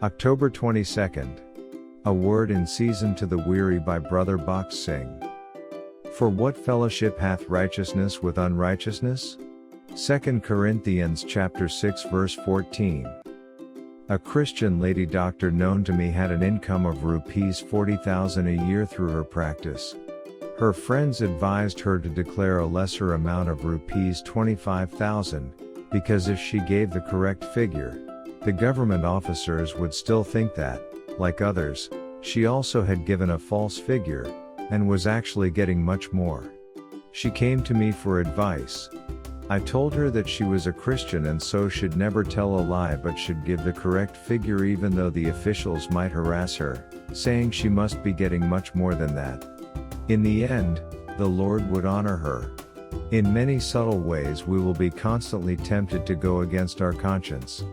October 22nd. A Word in Season to the Weary by Brother Bakht Singh. For what fellowship hath righteousness with unrighteousness? 2 Corinthians chapter 6 verse 14. A Christian lady doctor known to me had an income of rupees 40,000 a year through her practice. Her friends advised her to declare a lesser amount of rupees 25,000, because if she gave the correct figure, the government officers would still think that, like others, she also had given a false figure, and was actually getting much more. She came to me for advice. I told her that she was a Christian and so should never tell a lie but should give the correct figure even though the officials might harass her, saying she must be getting much more than that. In the end, the Lord would honor her. In many subtle ways we will be constantly tempted to go against our conscience.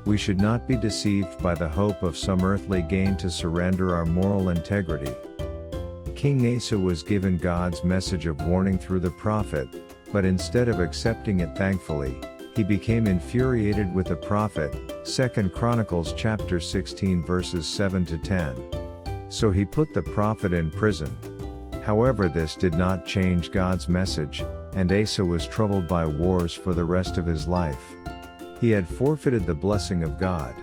We should not be deceived by the hope of some earthly gain to surrender our moral integrity. King Asa was given God's message of warning through the prophet, but instead of accepting it thankfully, he became infuriated with the prophet, 2 Chronicles chapter 16 verses 7 to 10. So he put the prophet in prison. However, this did not change God's message, and Asa was troubled by wars for the rest of his life. He had forfeited the blessing of God.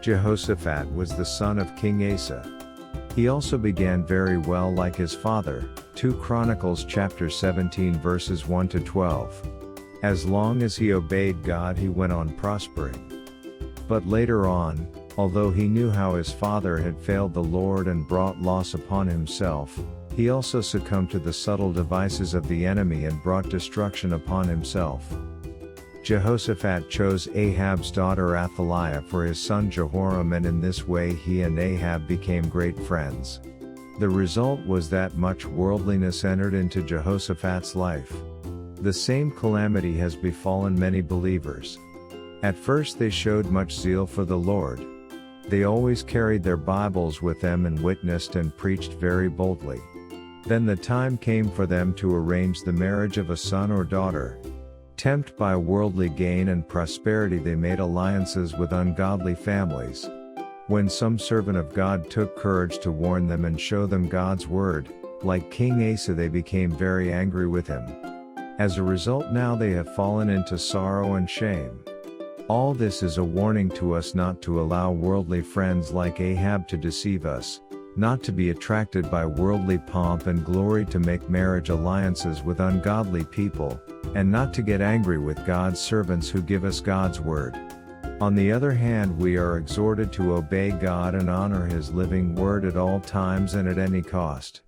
Jehoshaphat was the son of King Asa. He also began very well like his father, 2 Chronicles chapter 17 verses 1 to 12. As long as he obeyed God he went on prospering. But later on, although he knew how his father had failed the Lord and brought loss upon himself, he also succumbed to the subtle devices of the enemy and brought destruction upon himself. Jehoshaphat chose Ahab's daughter Athaliah for his son Jehoram, and in this way he and Ahab became great friends. The result was that much worldliness entered into Jehoshaphat's life. The same calamity has befallen many believers. At first they showed much zeal for the Lord. They always carried their Bibles with them and witnessed and preached very boldly. Then the time came for them to arrange the marriage of a son or daughter. Tempted by worldly gain and prosperity, they made alliances with ungodly families. When some servant of God took courage to warn them and show them God's word, like King Asa, they became very angry with him. As a result, now they have fallen into sorrow and shame. All this is a warning to us not to allow worldly friends like Ahab to deceive us, not to be attracted by worldly pomp and glory to make marriage alliances with ungodly people, and not to get angry with God's servants who give us God's word. On the other hand, we are exhorted to obey God and honor His living word at all times and at any cost.